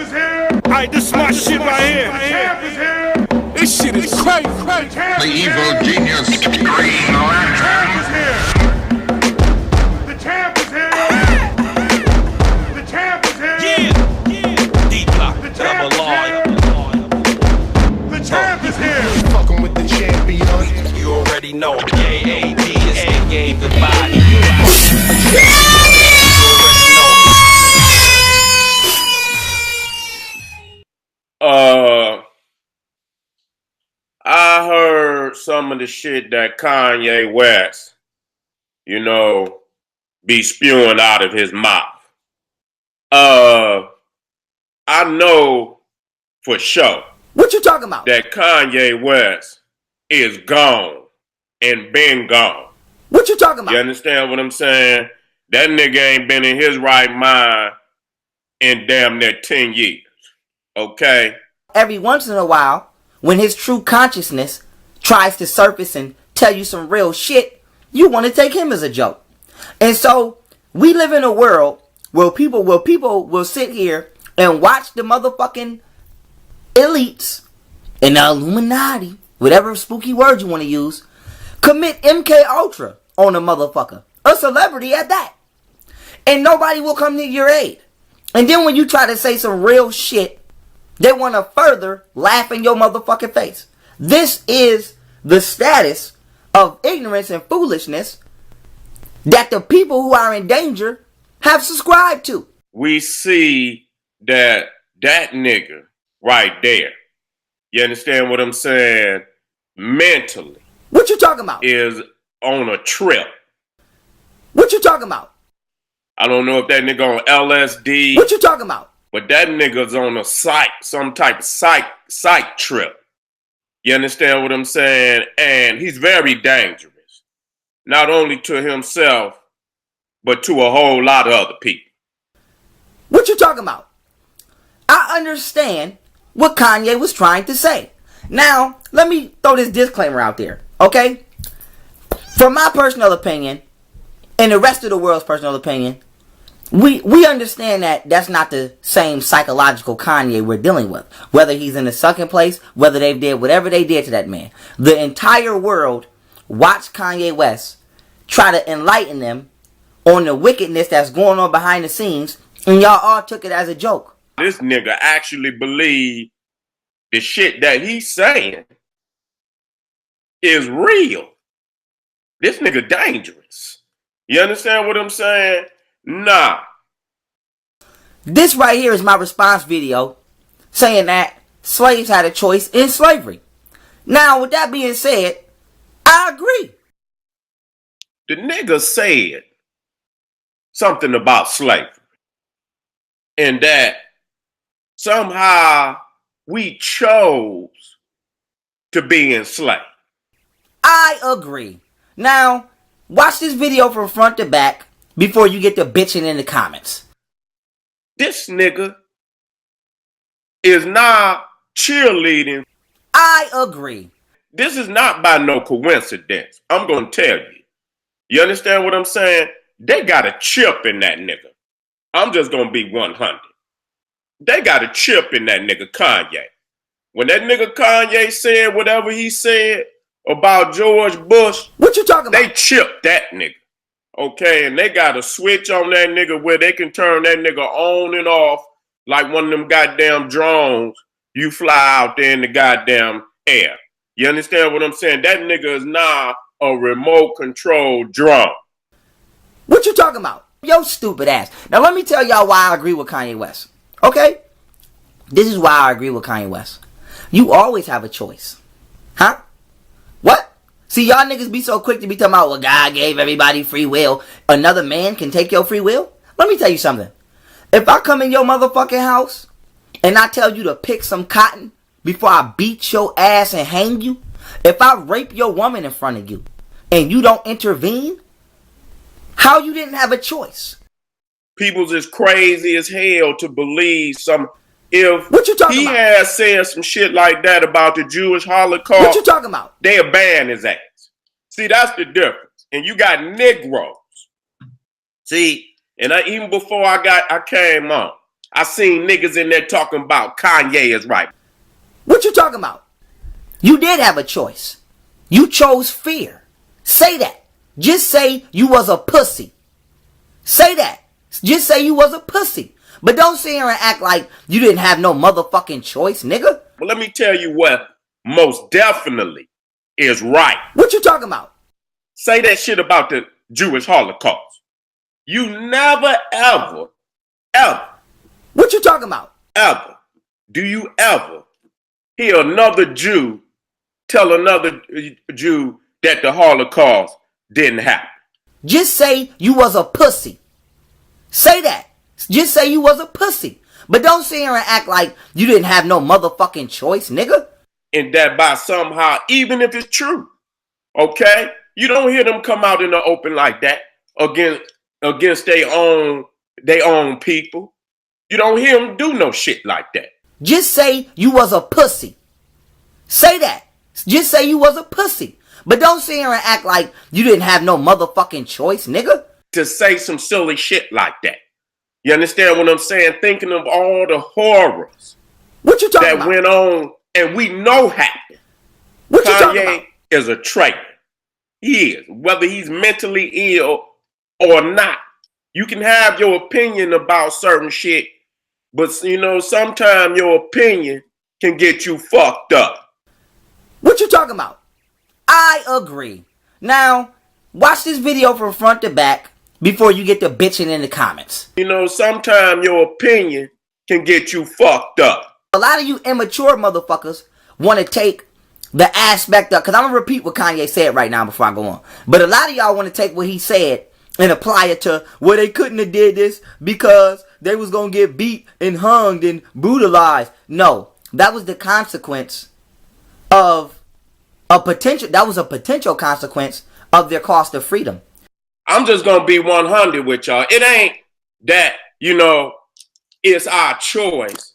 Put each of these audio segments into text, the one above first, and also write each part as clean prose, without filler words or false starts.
Alright, this is my shit right here. This shit is crazy. The evil genius. Green Lantern. The champ is here. The champ is here. Yeah. D-Block, double law. The champ is here. Fucking with the champion. You already know. K-A-D is gave the body. I heard some of the shit that Kanye West, be spewing out of his mouth. I know for sure. What you talking about? That Kanye West is gone and been gone. What you talking about? You understand what I'm saying? That nigga ain't been in his right mind in damn near 10 years. Okay? Every once in a while, when his true consciousness tries to surface and tell you some real shit, you want to take him as a joke. And so, we live in a world where people will sit here and watch the motherfucking elites and the Illuminati, whatever spooky word you want to use, commit MK Ultra on a motherfucker. A celebrity at that. And nobody will come to your aid. And then when you try to say some real shit, they want to further laugh in your motherfucking face. This is the status of ignorance and foolishness that the people who are in danger have subscribed to. We see that nigga right there, you understand what I'm saying, mentally. What you talking about? Is on a trip. What you talking about? I don't know if that nigga on LSD. What you talking about? But that nigga's on a some type of psych trip. You understand what I'm saying? And he's very dangerous. Not only to himself, but to a whole lot of other people. What you talking about? I understand what Kanye was trying to say. Now, let me throw this disclaimer out there, okay? From my personal opinion, and the rest of the world's personal opinion, we understand that that's not the same psychological Kanye we're dealing with. Whether he's in the second place, whether they did whatever they did to that man. The entire world watched Kanye West try to enlighten them on the wickedness that's going on behind the scenes, and y'all all took it as a joke. This nigga actually believed the shit that he's saying is real. This nigga dangerous. You understand what I'm saying? Nah. This right here is my response video saying that slaves had a choice in slavery. Now, with that being said, I agree. The nigga said something about slavery. And that somehow we chose to be enslaved. I agree. Now, watch this video from front to back before you get to bitching in the comments. This nigga is now cheerleading. I agree. This is not by no coincidence. I'm going to tell you. You understand what I'm saying? They got a chip in that nigga. I'm just going to be 100. They got a chip in that nigga Kanye. When that nigga Kanye said whatever he said about George Bush, what you talking about? They chipped that nigga. Okay, and they got a switch on that nigga where they can turn that nigga on and off like one of them goddamn drones you fly out there in the goddamn air. You understand what I'm saying? That nigga is now a remote control drone. What you talking about? Yo stupid ass. Now let me tell y'all why I agree with Kanye West. Okay? This is why I agree with Kanye West. You always have a choice. Huh? What? See, y'all niggas be so quick to be talking about, well, God gave everybody free will. Another man can take your free will? Let me tell you something. If I come in your motherfucking house and I tell you to pick some cotton before I beat your ass and hang you, if I rape your woman in front of you and you don't intervene, how you didn't have a choice? People's is crazy as hell to believe some. If what you talking about? Had said some shit like that about the Jewish Holocaust, what you talking about? They'll ban his ass. See, that's the difference. And you got Negroes. See, and even before I came on, I seen niggas in there talking about Kanye is right. What you talking about? You did have a choice. You chose fear. Say that. Just say you was a pussy. Say that. Just say you was a pussy. But don't sit here and act like you didn't have no motherfucking choice, nigga. Well, let me tell you what most definitely is right. What you talking about? Say that shit about the Jewish Holocaust. You never, ever, ever. What you talking about? Ever. Do you ever hear another Jew tell another Jew that the Holocaust didn't happen? Just say you was a pussy. Say that. Just say you was a pussy. But don't sit here and act like you didn't have no motherfucking choice, nigga. And that by somehow, even if it's true, okay? You don't hear them come out in the open like that against their own people. You don't hear them do no shit like that. Just say you was a pussy. Say that. Just say you was a pussy. But don't sit here and act like you didn't have no motherfucking choice, nigga. To say some silly shit like that. You understand what I'm saying? Thinking of all the horrors What you talking that about? went on and we know happened. What you talking about? Kanye is a traitor. He is. Whether he's mentally ill or not. You can have your opinion about certain shit, but you know, sometimes your opinion can get you fucked up. What you talking about? I agree. Now, watch this video from front to back before you get to bitching in the comments. You know, sometimes your opinion can get you fucked up. A lot of you immature motherfuckers want to take the aspect of, because I'm going to repeat what Kanye said right now before I go on. But a lot of y'all want to take what he said and apply it to, well, they couldn't have did this because they was going to get beat and hung and brutalized. No, that was the consequence of a potential consequence of their cost of freedom. I'm just going to be 100 with y'all. It ain't that, you know, it's our choice.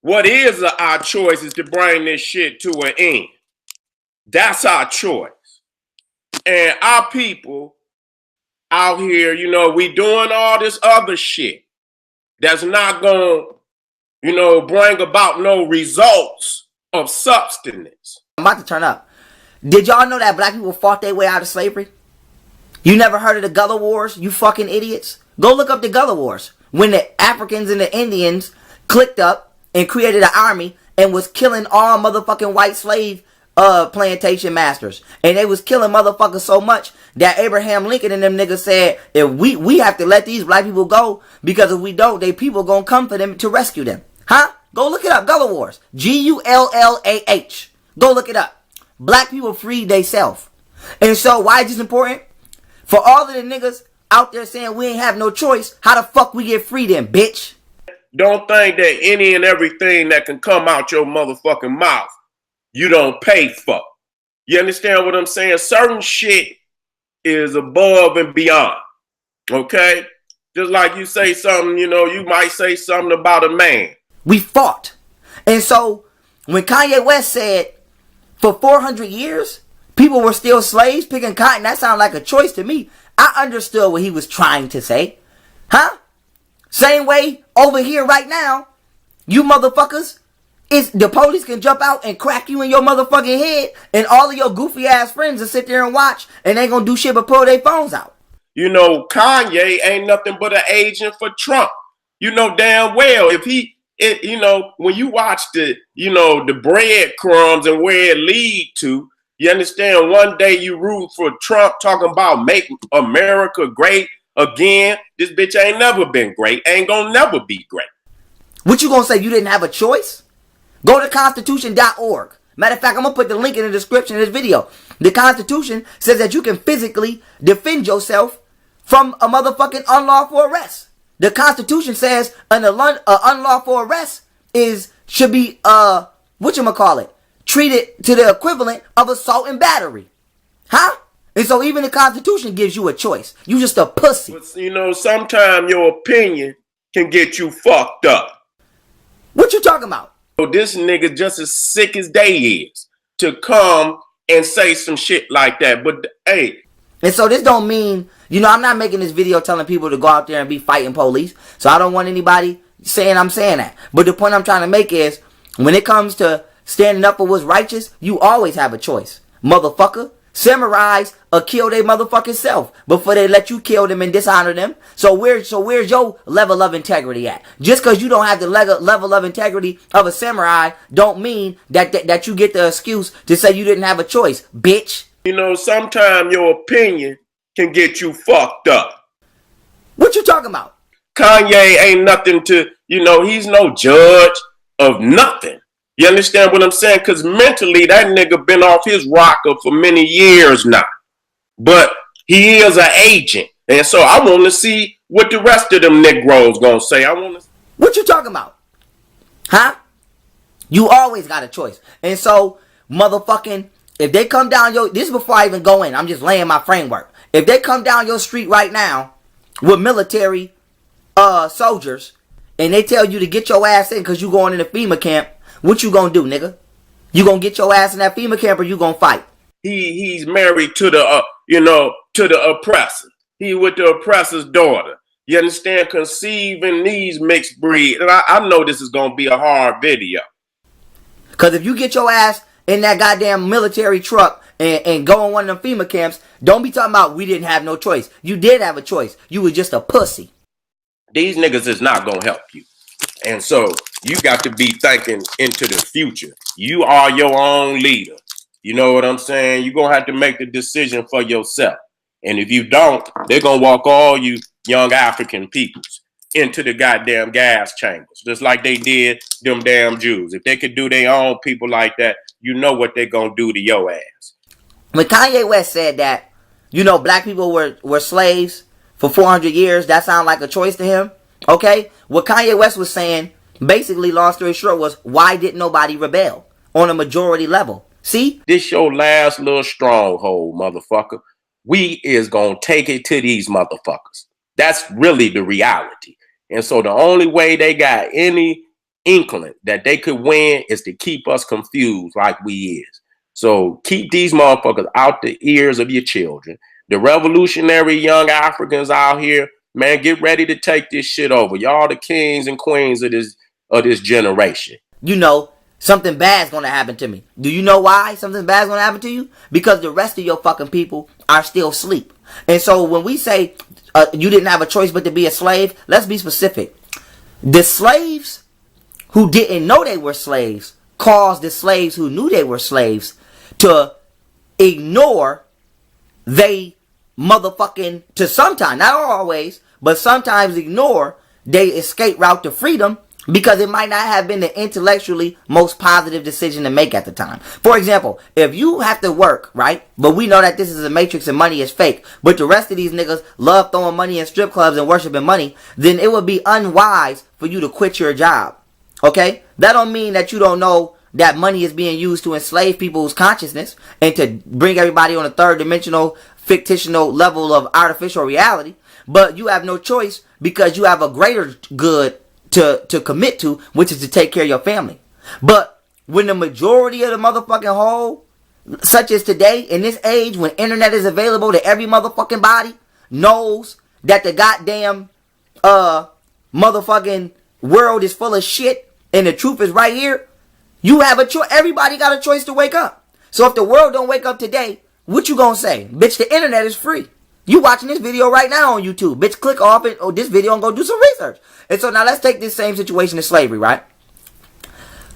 What is our choice is to bring this shit to an end. That's our choice. And our people out here, you know, we doing all this other shit that's not going to, you know, bring about no results of substance. I'm about to turn up. Did y'all know that black people fought their way out of slavery? You never heard of the Gullah Wars, you fucking idiots? Go look up the Gullah Wars. When the Africans and the Indians clicked up and created an army and was killing all motherfucking white slave plantation masters. And they was killing motherfuckers so much that Abraham Lincoln and them niggas said, if we have to let these black people go, because if we don't, they people gonna come for them to rescue them. Huh? Go look it up. Gullah Wars. Gullah. Go look it up. Black people freed theyself. And so why is this important? For all of the niggas out there saying we ain't have no choice, how the fuck we get free then, bitch? Don't think that any and everything that can come out your motherfucking mouth, you don't pay for. You understand what I'm saying? Certain shit is above and beyond. Okay? Just like you say something, you know, you might say something about a man. We fought. And so when Kanye West said for 400 years, people were still slaves picking cotton, that sounded like a choice to me. I understood what he was trying to say. Huh? Same way over here right now, you motherfuckers, the police can jump out and crack you in your motherfucking head, and all of your goofy ass friends will sit there and watch, and they gonna do shit but pull their phones out. You know, Kanye ain't nothing but an agent for Trump. You know damn well if you know, when you watch the, you know, the breadcrumbs and where it lead to, you understand one day you root for Trump talking about make America great again. This bitch ain't never been great. Ain't gonna never be great. What you gonna say, you didn't have a choice? Go to constitution.org. Matter of fact, I'm gonna put the link in the description of this video. The Constitution says that you can physically defend yourself from a motherfucking unlawful arrest. The Constitution says an unlawful arrest should be treated to the equivalent of assault and battery. Huh? And so even the Constitution gives you a choice. You just a pussy. But, you know, sometimes your opinion can get you fucked up. What you talking about? So this nigga just as sick as they is to come and say some shit like that. But hey. And so this don't mean, you know, I'm not making this video telling people to go out there and be fighting police. So I don't want anybody saying I'm saying that. But the point I'm trying to make is, when it comes to standing up for what's righteous, you always have a choice. Motherfucker. Samurais kill their motherfucking self before they let you kill them and dishonor them. So where's your level of integrity at? Just because you don't have the level of integrity of a samurai don't mean that you get the excuse to say you didn't have a choice, bitch. You know, sometimes your opinion can get you fucked up. What you talking about? Kanye ain't nothing to, he's no judge of nothing. You understand what I'm saying? Because mentally, that nigga been off his rocker for many years now. But he is an agent. And so I want to see what the rest of them Negroes gonna say. What you talking about? Huh? You always got a choice. And so, motherfucking, if they come down this is before I even go in. I'm just laying my framework. If they come down your street right now with military soldiers and they tell you to get your ass in because you going in a FEMA camp, what you gonna do, nigga? You gonna get your ass in that FEMA camp or you gonna fight? He's married to the to the oppressor. He with the oppressor's daughter. You understand? Conceiving these mixed breed. And I know this is gonna be a hard video. Cause if you get your ass in that goddamn military truck and go in one of them FEMA camps, don't be talking about we didn't have no choice. You did have a choice. You was just a pussy. These niggas is not gonna help you. And so you got to be thinking into the future. You are your own leader. You know what I'm saying? You're going to have to make the decision for yourself. And if you don't, they're going to walk all you young African peoples into the goddamn gas chambers, just like they did them damn Jews. If they could do their own people like that, you know what they're going to do to your ass. When Kanye West said that, black people were slaves for 400 years, that sounded like a choice to him. Okay? What Kanye West was saying, basically, long story short, was why didn't nobody rebel on a majority level? See? This your last little stronghold, motherfucker. We is gonna take it to these motherfuckers. That's really the reality. And so the only way they got any inkling that they could win is to keep us confused like we is. So keep these motherfuckers out the ears of your children. The revolutionary young Africans out here, man, get ready to take this shit over. Y'all the kings and queens of this generation. Something bad's gonna happen to me. Do you know why something bad's gonna happen to you? Because the rest of your fucking people are still asleep. And so when we say you didn't have a choice but to be a slave, let's be specific. The slaves who didn't know they were slaves caused the slaves who knew they were slaves to ignore they motherfucking, to sometimes, not always, but sometimes ignore they escape route to freedom because it might not have been the intellectually most positive decision to make at the time. For example, if you have to work, right, but we know that this is a matrix and money is fake, but the rest of these niggas love throwing money in strip clubs and worshiping money, then it would be unwise for you to quit your job. Okay? That don't mean that you don't know that money is being used to enslave people's consciousness and to bring everybody on a third dimensional, fictional level of artificial reality. But you have no choice because you have a greater good to commit to, which is to take care of your family. But when the majority of the motherfucking whole, such as today, in this age, when internet is available to every motherfucking body, knows that the goddamn motherfucking world is full of shit and the truth is right here, you have a choice. Everybody got a choice to wake up. So if the world don't wake up today, what you gonna say? Bitch, the internet is free. You watching this video right now on YouTube. Bitch, click off it, this video and go do some research. And so now let's take this same situation of slavery, right?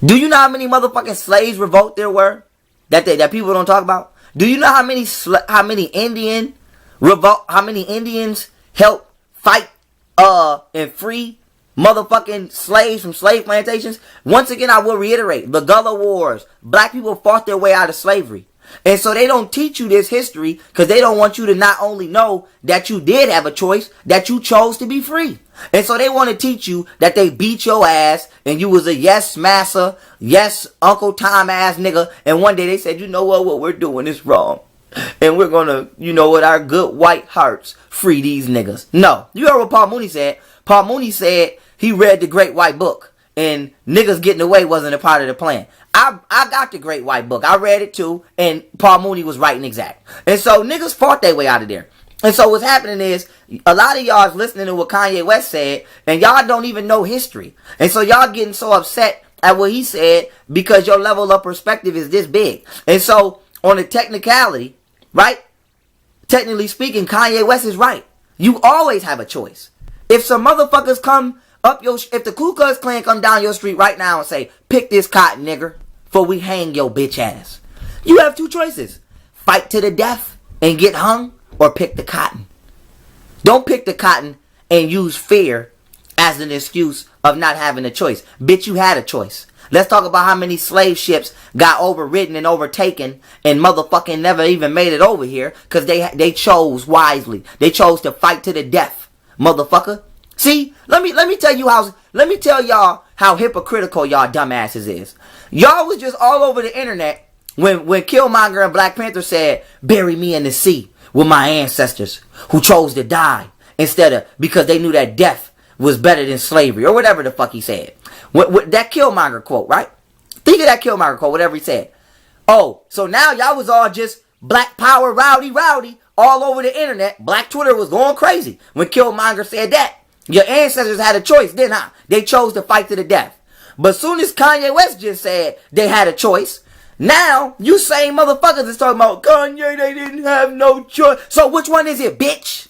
Do you know how many motherfucking slaves revolt there were that people don't talk about? Do you know how many Indian revolt, how many Indians helped fight and free motherfucking slaves from slave plantations? Once again, I will reiterate, the Gullah Wars, black people fought their way out of slavery. And so they don't teach you this history because they don't want you to not only know that you did have a choice, that you chose to be free. And so they want to teach you that they beat your ass and you was a yes massa, yes Uncle Tom ass nigga. And one day they said, you know what we're doing is wrong. And we're going to, with our good white hearts, free these niggas. No. You heard what Paul Mooney said? Paul Mooney said he read the Great White Book and niggas getting away wasn't a part of the plan. I got the Great White Book. I read it too, and Paul Mooney was right and exact. And so niggas fought their way out of there. And so what's happening is a lot of y'all is listening to what Kanye West said, and y'all don't even know history. And so y'all getting so upset at what he said because your level of perspective is this big. And so on the technicality, right? Technically speaking, Kanye West is right. You always have a choice. If some motherfuckers come up if the Ku Klux Klan come down your street right now and say, pick this cotton, nigger, for we hang your bitch ass. You have two choices. Fight to the death and get hung, or pick the cotton. Don't pick the cotton and use fear as an excuse of not having a choice. Bitch, you had a choice. Let's talk about how many slave ships got overridden and overtaken and motherfucking never even made it over here because they chose wisely. They chose to fight to the death, motherfucker. See, let me tell y'all how hypocritical y'all dumbasses is. Y'all was just all over the internet when Killmonger and Black Panther said, bury me in the sea with my ancestors who chose to die instead of because they knew that death was better than slavery or whatever the fuck he said. That Killmonger quote, right? Think of that Killmonger quote, whatever he said. Oh, so now y'all was all just black power rowdy all over the internet. Black Twitter was going crazy when Killmonger said that. Your ancestors had a choice, didn't I? They chose to fight to the death. But soon as Kanye West just said they had a choice, now you same motherfuckers is talking about Kanye, they didn't have no choice. So which one is it, bitch?